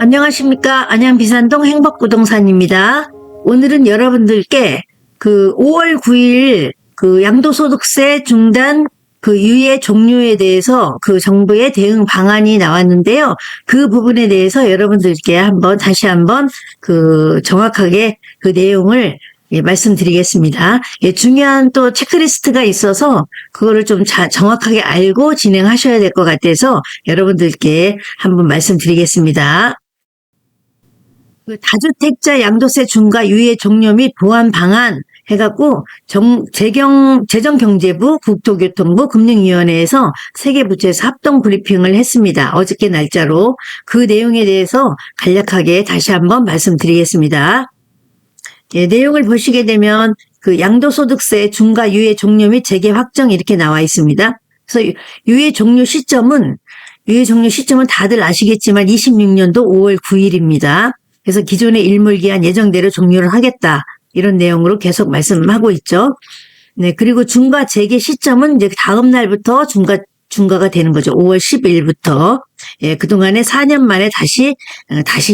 안녕하십니까. 안양비산동 행복부동산입니다. 오늘은 여러분들께 5월 9일 양도소득세 중단 유예 종료에 대해서 정부의 대응 방안이 나왔는데요. 그 부분에 대해서 여러분들께 다시 한번 정확하게 내용을 말씀드리겠습니다. 중요한 또 체크리스트가 있어서 그거를 좀 정확하게 알고 진행하셔야 될 것 같아서 여러분들께 한번 말씀드리겠습니다. 다주택자 양도세 중과 유예 종료 및 보완 방안 해갖고 재정경제부, 국토교통부, 금융위원회에서 세 개 부처에서 합동 브리핑을 했습니다. 어저께 날짜로 그 내용에 대해서 간략하게 다시 한번 말씀드리겠습니다. 내용을 보시게 되면 양도소득세 중과 유예 종료 및 재개 확정 이렇게 나와 있습니다. 그래서 유예 종료 시점은 다들 아시겠지만 26년도 5월 9일입니다. 그래서 기존의 일몰기한 예정대로 종료를 하겠다. 이런 내용으로 계속 말씀하고 있죠. 네, 그리고 중과 재개 시점은 이제 다음 날부터 중과가 되는 거죠. 5월 10일부터. 그동안에 4년 만에 다시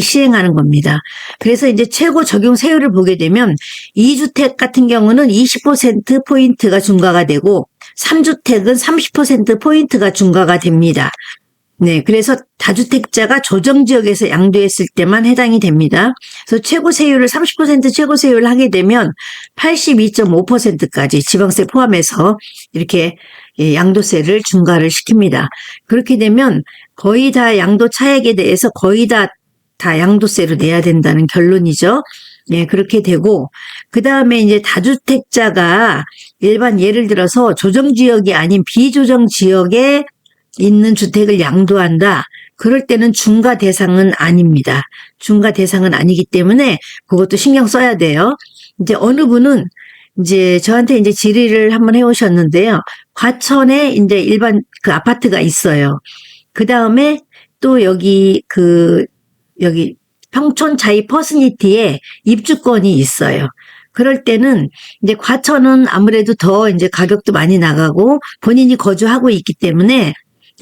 시행하는 겁니다. 그래서 이제 최고 적용 세율을 보게 되면 2주택 같은 경우는 20%포인트가 중과가 되고 3주택은 30%포인트가 중과가 됩니다. 네, 그래서 다주택자가 조정지역에서 양도했을 때만 해당이 됩니다. 그래서 최고 세율을 30% 최고 세율을 하게 되면 82.5%까지 지방세 포함해서 이렇게 양도세를 중과를 시킵니다. 그렇게 되면 거의 다 양도 차액에 대해서 거의 다 양도세로 내야 된다는 결론이죠. 네, 그렇게 되고 그 다음에 이제 다주택자가 예를 들어서 조정지역이 아닌 비조정지역에 있는 주택을 양도한다. 그럴 때는 중과 대상은 아닙니다. 중과 대상은 아니기 때문에 그것도 신경 써야 돼요. 이제 어느 분은 이제 저한테 이제 질의를 한번 해오셨는데요. 과천에 이제 일반 아파트가 있어요. 그 다음에 또 여기 평촌 자이 퍼스니티에 입주권이 있어요. 그럴 때는 이제 과천은 아무래도 더 이제 가격도 많이 나가고 본인이 거주하고 있기 때문에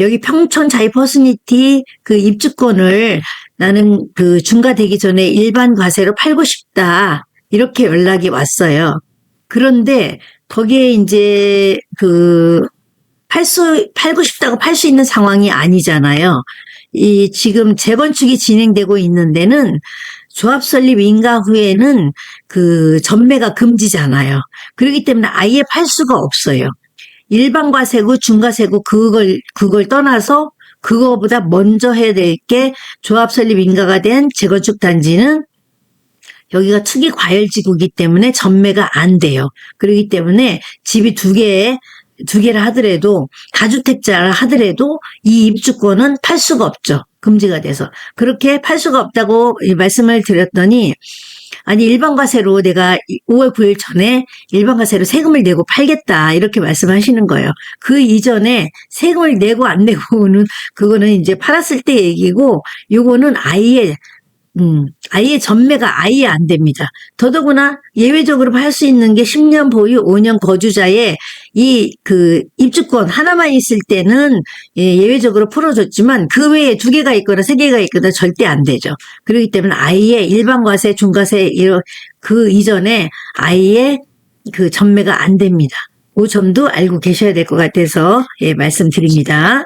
여기 평촌 자이 퍼스니티 입주권을 나는 중과되기 전에 일반 과세로 팔고 싶다. 이렇게 연락이 왔어요. 그런데 거기에 이제 팔고 싶다고 팔 수 있는 상황이 아니잖아요. 지금 재건축이 진행되고 있는 데는 조합 설립 인가 후에는 전매가 금지잖아요. 그렇기 때문에 아예 팔 수가 없어요. 일반 과세고 중과세고 그걸 떠나서 그거보다 먼저 해야 될 게 조합 설립 인가가 된 재건축 단지는 여기가 투기 과열지구이기 때문에 전매가 안 돼요. 그렇기 때문에 집이 두 개라 하더라도 다주택자라 하더라도 이 입주권은 팔 수가 없죠. 금지가 돼서. 그렇게 팔 수가 없다고 말씀을 드렸더니 아니 일반 과세로 내가 5월 9일 전에 일반 과세로 세금을 내고 팔겠다 이렇게 말씀하시는 거예요. 그 이전에 세금을 내고 안 내고는 그거는 이제 팔았을 때 얘기고 요거는 아예 전매가 아예 안 됩니다. 더더구나 예외적으로 팔 수 있는 게 10년 보유, 5년 거주자의 입주권 하나만 있을 때는 예외적으로 풀어줬지만 그 외에 2개가 있거나 3개가 있거나 절대 안 되죠. 그렇기 때문에 아예 일반 과세, 중과세 그 이전에 아예 전매가 안 됩니다. 그 점도 알고 계셔야 될 것 같아서 말씀드립니다.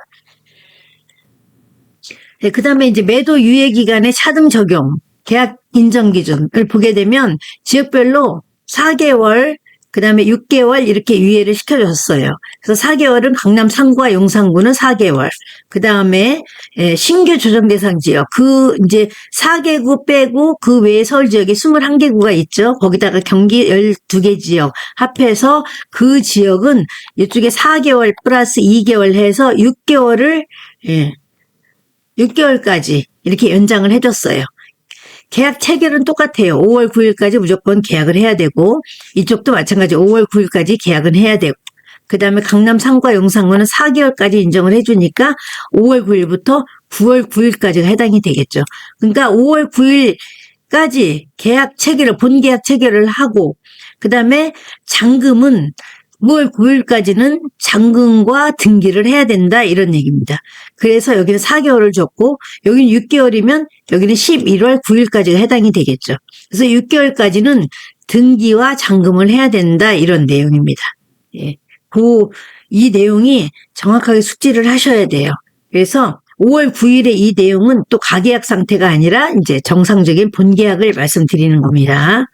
네, 그 다음에 이제 매도 유예 기간의 차등 적용, 계약 인정 기준을 보게 되면 지역별로 4개월, 그 다음에 6개월 이렇게 유예를 시켜줬어요. 그래서 4개월은 강남 3구와 용산구는 4개월. 그 다음에 신규 조정 대상 지역, 이제 4개구 빼고 그 외에 서울 지역에 21개구가 있죠. 거기다가 경기 12개 지역 합해서 그 지역은 이쪽에 4개월 플러스 2개월 해서 6개월까지 이렇게 연장을 해줬어요. 계약 체결은 똑같아요. 5월 9일까지 무조건 계약을 해야 되고 이쪽도 마찬가지 5월 9일까지 계약은 해야 되고 그 다음에 강남 3구와 용산구는 4개월까지 인정을 해주니까 5월 9일부터 9월 9일까지가 해당이 되겠죠. 그러니까 5월 9일까지 본 계약 체결을 하고 그 다음에 잔금은 5월 9일까지는 잔금과 등기를 해야 된다 이런 얘기입니다. 그래서 여기는 4개월을 줬고 여기는 6개월이면 여기는 11월 9일까지가 해당이 되겠죠. 그래서 6개월까지는 등기와 잔금을 해야 된다 이런 내용입니다. 예. 이 내용이 정확하게 숙지를 하셔야 돼요. 그래서 5월 9일에 이 내용은 또 가계약 상태가 아니라 이제 정상적인 본계약을 말씀드리는 겁니다.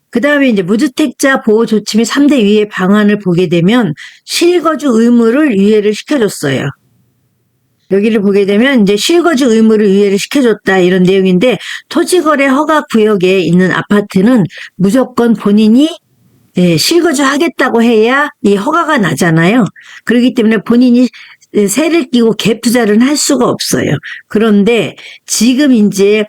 그 다음에 이제 무주택자 보호 조치 및 3대 유예 방안을 보게 되면 실거주 의무를 유예를 시켜줬어요. 여기를 보게 되면 이제 실거주 의무를 유예를 시켜줬다 이런 내용인데 토지거래 허가 구역에 있는 아파트는 무조건 본인이 실거주 하겠다고 해야 이 허가가 나잖아요. 그렇기 때문에 본인이 세를 끼고 갭 투자를 할 수가 없어요. 그런데 지금 이제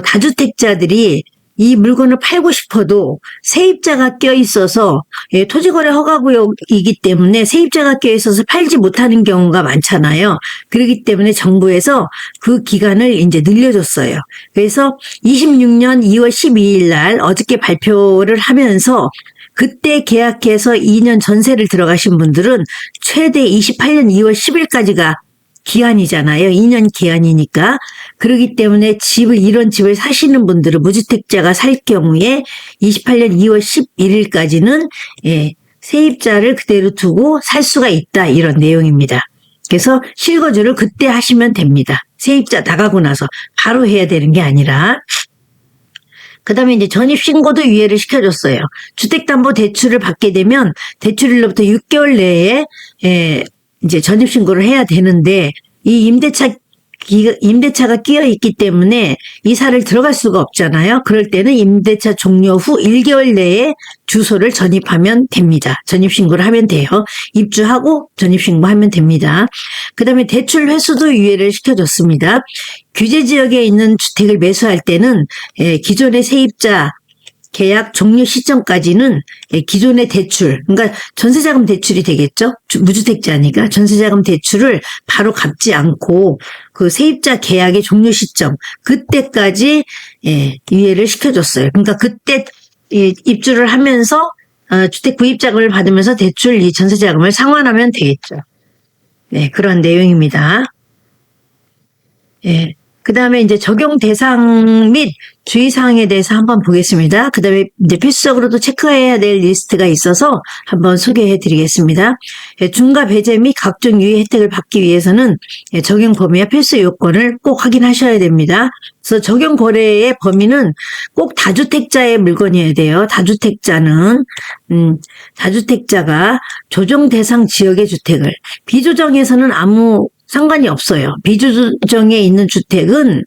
다주택자들이 이 물건을 팔고 싶어도 세입자가 껴있어서 토지거래 허가구역이기 때문에 세입자가 껴있어서 팔지 못하는 경우가 많잖아요. 그렇기 때문에 정부에서 그 기간을 이제 늘려줬어요. 그래서 26년 2월 12일 날 어저께 발표를 하면서 그때 계약해서 2년 전세를 들어가신 분들은 최대 28년 2월 10일까지가 기한이잖아요. 2년 기한이니까. 그렇기 때문에 이런 집을 사시는 분들은 무주택자가 살 경우에 28년 2월 11일까지는 세입자를 그대로 두고 살 수가 있다. 이런 내용입니다. 그래서 실거주를 그때 하시면 됩니다. 세입자 나가고 나서 바로 해야 되는 게 아니라. 그 다음에 이제 전입신고도 유예를 시켜줬어요. 주택담보대출을 받게 되면 대출일로부터 6개월 내에 이제 전입신고를 해야 되는데 이 임대차가 끼어 있기 때문에 이사를 들어갈 수가 없잖아요. 그럴 때는 임대차 종료 후 1개월 내에 주소를 전입하면 됩니다. 전입신고를 하면 돼요. 입주하고 전입신고하면 됩니다. 그 다음에 대출 회수도 유예를 시켜줬습니다. 규제지역에 있는 주택을 매수할 때는 기존의 세입자 계약 종료 시점까지는 기존의 대출, 그러니까 전세자금 대출이 되겠죠? 무주택자니까 전세자금 대출을 바로 갚지 않고 그 세입자 계약의 종료 시점, 그때까지 유예를 시켜줬어요. 그러니까 그때 입주를 하면서 주택 구입자금을 받으면서 대출 이 전세자금을 상환하면 되겠죠. 네, 그런 내용입니다. 그 다음에 이제 적용 대상 및 주의사항에 대해서 한번 보겠습니다. 그 다음에 이제 필수적으로도 체크해야 될 리스트가 있어서 한번 소개해 드리겠습니다. 중과 배제 및 각종 유예 혜택을 받기 위해서는 적용 범위와 필수 요건을 꼭 확인하셔야 됩니다. 그래서 적용 거래의 범위는 꼭 다주택자의 물건이어야 돼요. 다주택자가 조정 대상 지역의 주택을, 비조정에서는 아무 상관이 없어요. 비조정에 있는 주택은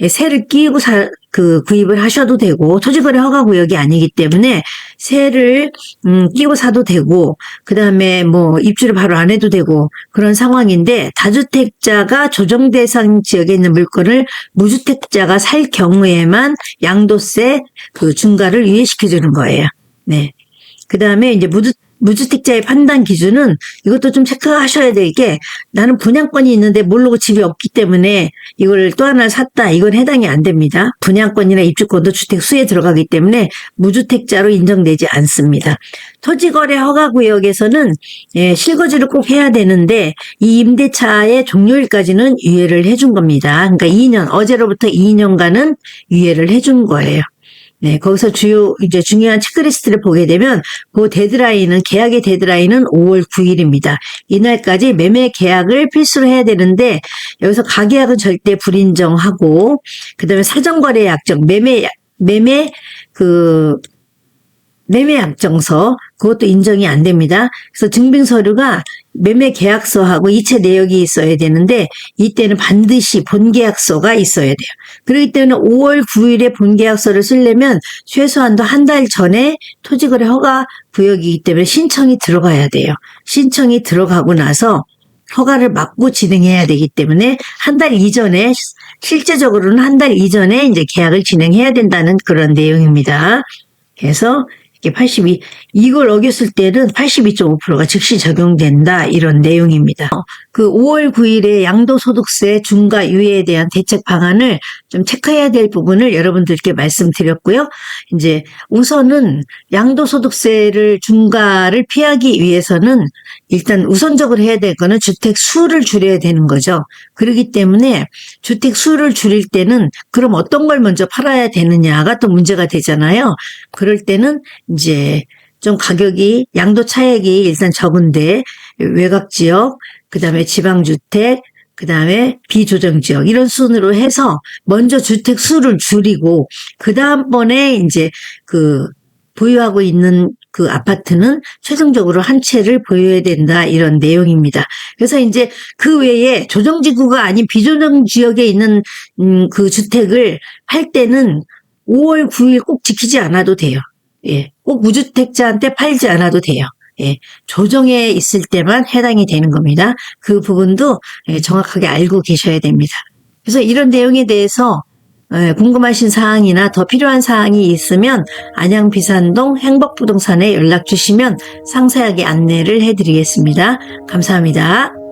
세를 끼고 구입을 하셔도 되고, 토지거래 허가구역이 아니기 때문에 세를 끼고 사도 되고, 그 다음에 뭐 입주를 바로 안 해도 되고 그런 상황인데, 다주택자가 조정 대상 지역에 있는 물건을 무주택자가 살 경우에만 양도세 중과를 유예시켜주는 거예요. 네. 그 다음에 이제 무주택자의 판단 기준은 이것도 좀 체크하셔야 될 게, 나는 분양권이 있는데 모르고 집이 없기 때문에 이걸 또 하나 샀다. 이건 해당이 안 됩니다. 분양권이나 입주권도 주택 수에 들어가기 때문에 무주택자로 인정되지 않습니다. 토지거래 허가구역에서는 실거주를 꼭 해야 되는데 이 임대차의 종료일까지는 유예를 해준 겁니다. 그러니까 2년, 어제로부터 2년간은 유예를 해준 거예요. 네, 거기서 이제 중요한 체크리스트를 보게 되면, 계약의 데드라인은 5월 9일입니다. 이날까지 매매 계약을 필수로 해야 되는데, 여기서 가계약은 절대 불인정하고, 그 다음에 사전거래 약정, 매매 약정서, 그것도 인정이 안 됩니다. 그래서 증빙서류가 매매 계약서하고 이체 내역이 있어야 되는데, 이때는 반드시 본계약서가 있어야 돼요. 그렇기 때문에 5월 9일에 본계약서를 쓰려면 최소한도 한 달 전에 토지거래 허가 구역이기 때문에 신청이 들어가야 돼요. 신청이 들어가고 나서 허가를 받고 진행해야 되기 때문에 한 달 이전에, 실제적으로는 한 달 이전에 이제 계약을 진행해야 된다는 그런 내용입니다. 그래서 이게 82, 이걸 어겼을 때는 82.5%가 즉시 적용된다. 이런 내용입니다. 그 5월 9일에 양도소득세 중과 유예에 대한 대책 방안을 좀 체크해야 될 부분을 여러분들께 말씀드렸고요. 이제 우선은 양도소득세를 중과를 피하기 위해서는 일단 우선적으로 해야 될 거는 주택 수를 줄여야 되는 거죠. 그렇기 때문에 주택 수를 줄일 때는 그럼 어떤 걸 먼저 팔아야 되느냐가 또 문제가 되잖아요. 그럴 때는 이제 좀 가격이 양도 차액이 일단 적은데 외곽 지역, 그다음에 지방주택, 그다음에 비조정 지역 이런 순으로 해서 먼저 주택 수를 줄이고 그다음번에 이제 그 보유하고 있는 그 아파트는 최종적으로 한 채를 보유해야 된다 이런 내용입니다. 그래서 이제 그 외에 조정지구가 아닌 비조정 지역에 있는 그 주택을 팔 때는 5월 9일 꼭 지키지 않아도 돼요. 예, 꼭 무주택자한테 팔지 않아도 돼요. 예, 조정에 있을 때만 해당이 되는 겁니다. 그 부분도 정확하게 알고 계셔야 됩니다. 그래서 이런 내용에 대해서 궁금하신 사항이나 더 필요한 사항이 있으면 안양 비산동 행복부동산에 연락 주시면 상세하게 안내를 해드리겠습니다. 감사합니다.